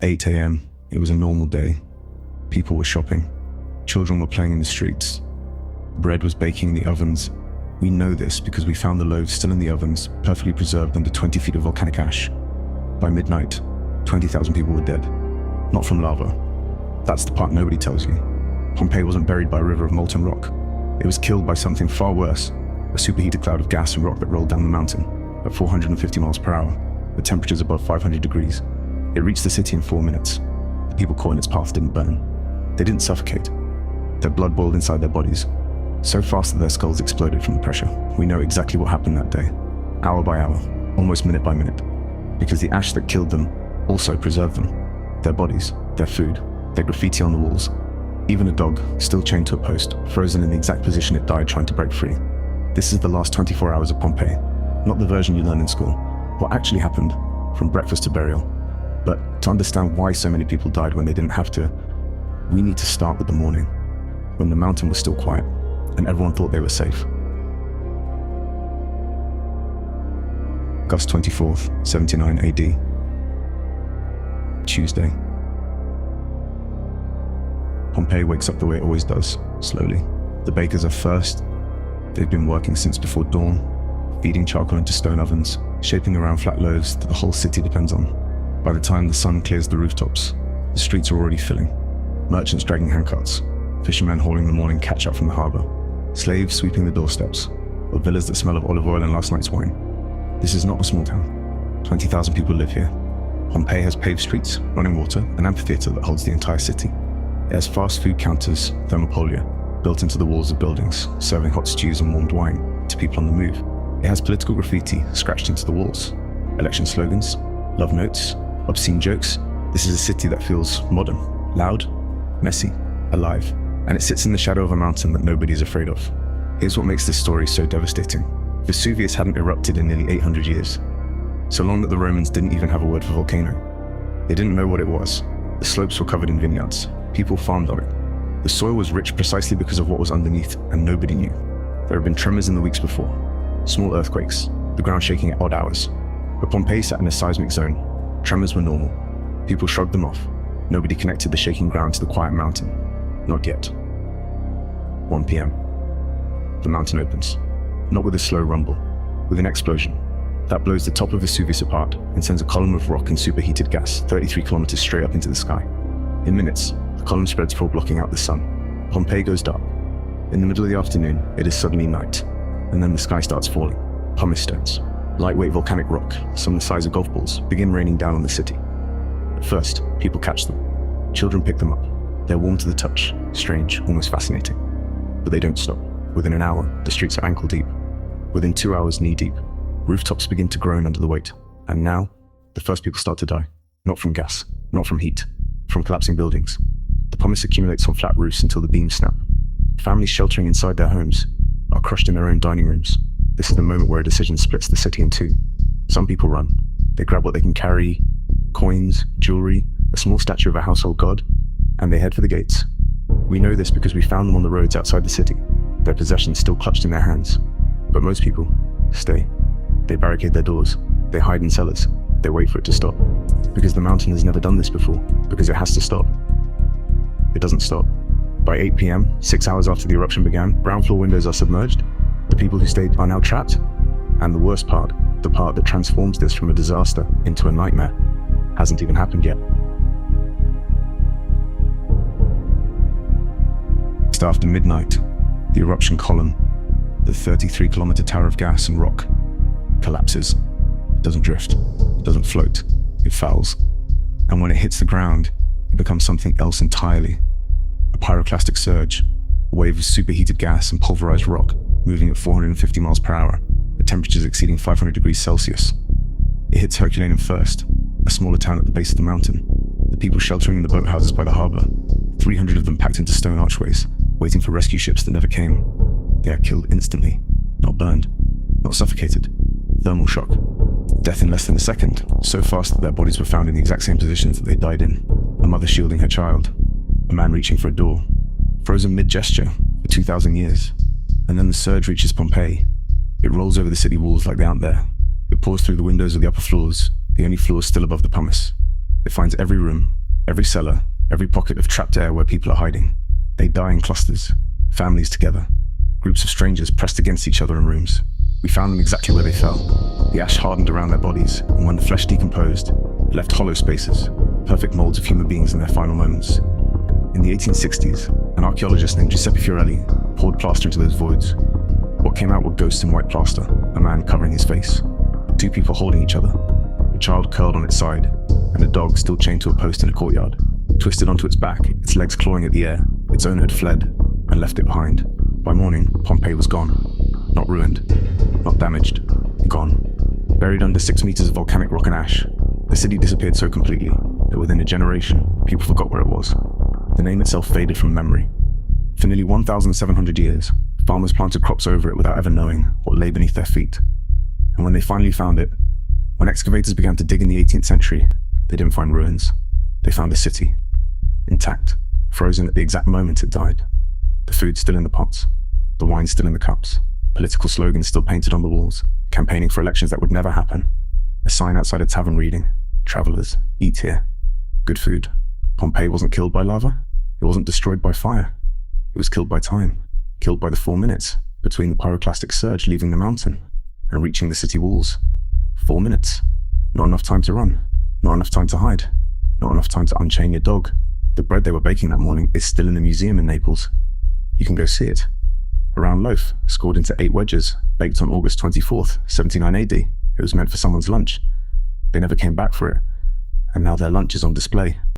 8 a.m. It was a normal day. People were shopping. Children were playing in the streets. Bread was baking in the ovens. We know this because we found the loaves still in the ovens, perfectly preserved under 20 feet of volcanic ash. By midnight, 20,000 people were dead. Not from lava. That's the part nobody tells you. Pompeii wasn't buried by a river of molten rock. It was killed by something far worse, a superheated cloud of gas and rock that rolled down the mountain at 450 miles per hour, with temperatures above 500 degrees. It reached the city in 4 minutes. The people caught in its path didn't burn. They didn't suffocate. Their blood boiled inside their bodies, so fast that their skulls exploded from the pressure. We know exactly what happened that day, hour by hour, almost minute by minute, because the ash that killed them also preserved them. Their bodies, their food, their graffiti on the walls. Even a dog, still chained to a post, frozen in the exact position it died trying to break free. This is the last 24 hours of Pompeii, not the version you learn in school. What actually happened, from breakfast to burial. But to understand why so many people died when they didn't have to, we need to start with the morning, when the mountain was still quiet, and everyone thought they were safe. August 24th, 79 AD. Tuesday. Pompeii wakes up the way it always does, slowly. The bakers are first. They've been working since before dawn, feeding charcoal into stone ovens, shaping around flat loaves that the whole city depends on. By the time the sun clears the rooftops, the streets are already filling. Merchants dragging handcarts, fishermen hauling the morning catch-up from the harbor, slaves sweeping the doorsteps, or villas that smell of olive oil and last night's wine. This is not a small town. 20,000 people live here. Pompeii has paved streets, running water, an amphitheater that holds the entire city. It has fast food counters, thermopolia, built into the walls of buildings, serving hot stews and warmed wine to people on the move. It has political graffiti scratched into the walls, election slogans, love notes, obscene jokes. This is a city that feels modern, loud, messy, alive, and it sits in the shadow of a mountain that nobody's afraid of. Here's what makes this story so devastating. Vesuvius hadn't erupted in nearly 800 years, so long that the Romans didn't even have a word for volcano. They didn't know what it was. The slopes were covered in vineyards. People farmed on it. The soil was rich precisely because of what was underneath, and nobody knew. There had been tremors in the weeks before, small earthquakes, the ground shaking at odd hours. But Pompeii sat in a seismic zone. Tremors were normal. People shrugged them off. Nobody connected the shaking ground to the quiet mountain. Not yet. 1 p.m. The mountain opens. Not with a slow rumble, with an explosion that blows the top of Vesuvius apart and sends a column of rock and superheated gas 33 kilometers straight up into the sky. In minutes, the column spreads before blocking out the sun. Pompeii goes dark. In the middle of the afternoon, it is suddenly night, and then the sky starts falling. Pumice stones, lightweight volcanic rock, some the size of golf balls, begin raining down on the city. At first, people catch them. Children pick them up. They're warm to the touch, strange, almost fascinating. But they don't stop. Within an hour, the streets are ankle deep. Within 2 hours, knee deep. Rooftops begin to groan under the weight. And now, the first people start to die. Not from gas, not from heat, from collapsing buildings. The pumice accumulates on flat roofs until the beams snap. Families sheltering inside their homes are crushed in their own dining rooms. This is the moment where a decision splits the city in two. Some people run. They grab what they can carry, coins, jewelry, a small statue of a household god, and they head for the gates. We know this because we found them on the roads outside the city, their possessions still clutched in their hands. But most people stay. They barricade their doors. They hide in cellars. They wait for it to stop. Because the mountain has never done this before. Because it has to stop. It doesn't stop. By 8 p.m., 6 hours after the eruption began, ground floor windows are submerged. The people who stayed are now trapped. And the worst part, the part that transforms this from a disaster into a nightmare, hasn't even happened yet. Just after midnight, the eruption column, the 33-kilometer tower of gas and rock, collapses. It doesn't drift, it doesn't float, it fouls. And when it hits the ground, it becomes something else entirely. A pyroclastic surge, a wave of superheated gas and pulverized rock moving at 450 miles per hour, at temperatures exceeding 500 degrees Celsius. It hits Herculaneum first, a smaller town at the base of the mountain. The people sheltering in the boathouses by the harbor, 300 of them packed into stone archways, waiting for rescue ships that never came. They are killed instantly, not burned, not suffocated. Thermal shock. Death in less than a second, so fast that their bodies were found in the exact same positions that they died in. A mother shielding her child, a man reaching for a door, frozen mid-gesture for 2,000 years. And then the surge reaches Pompeii. It rolls over the city walls like they aren't there. It pours through the windows of the upper floors, the only floors still above the pumice. It finds every room, every cellar, every pocket of trapped air where people are hiding. They die in clusters, families together, groups of strangers pressed against each other in rooms. We found them exactly where they fell. The ash hardened around their bodies, and when the flesh decomposed, it left hollow spaces, perfect molds of human beings in their final moments. In the 1860s, an archaeologist named Giuseppe Fiorelli poured plaster into those voids. What came out were ghosts in white plaster, a man covering his face, two people holding each other, a child curled on its side, and a dog still chained to a post in a courtyard. Twisted onto its back, its legs clawing at the air, its owner had fled and left it behind. By morning, Pompeii was gone. Not ruined, not damaged, gone. Buried under 6 meters of volcanic rock and ash, the city disappeared so completely that within a generation, people forgot where it was. The name itself faded from memory. For nearly 1,700 years, farmers planted crops over it without ever knowing what lay beneath their feet. And when they finally found it, when excavators began to dig in the 18th century, they didn't find ruins. They found a city, intact, frozen at the exact moment it died. The food still in the pots, the wine still in the cups, political slogans still painted on the walls, campaigning for elections that would never happen. A sign outside a tavern reading, "Travelers, eat here." Good food. Pompeii wasn't killed by lava. It wasn't destroyed by fire. It was killed by time, killed by the 4 minutes between the pyroclastic surge leaving the mountain and reaching the city walls. 4 minutes. Not enough time to run. Not enough time to hide. Not enough time to unchain your dog. The bread they were baking that morning is still in the museum in Naples. You can go see it. A round loaf, scored into 8 wedges, baked on August 24th, 79 AD. It was meant for someone's lunch. They never came back for it, and now their lunch is on display.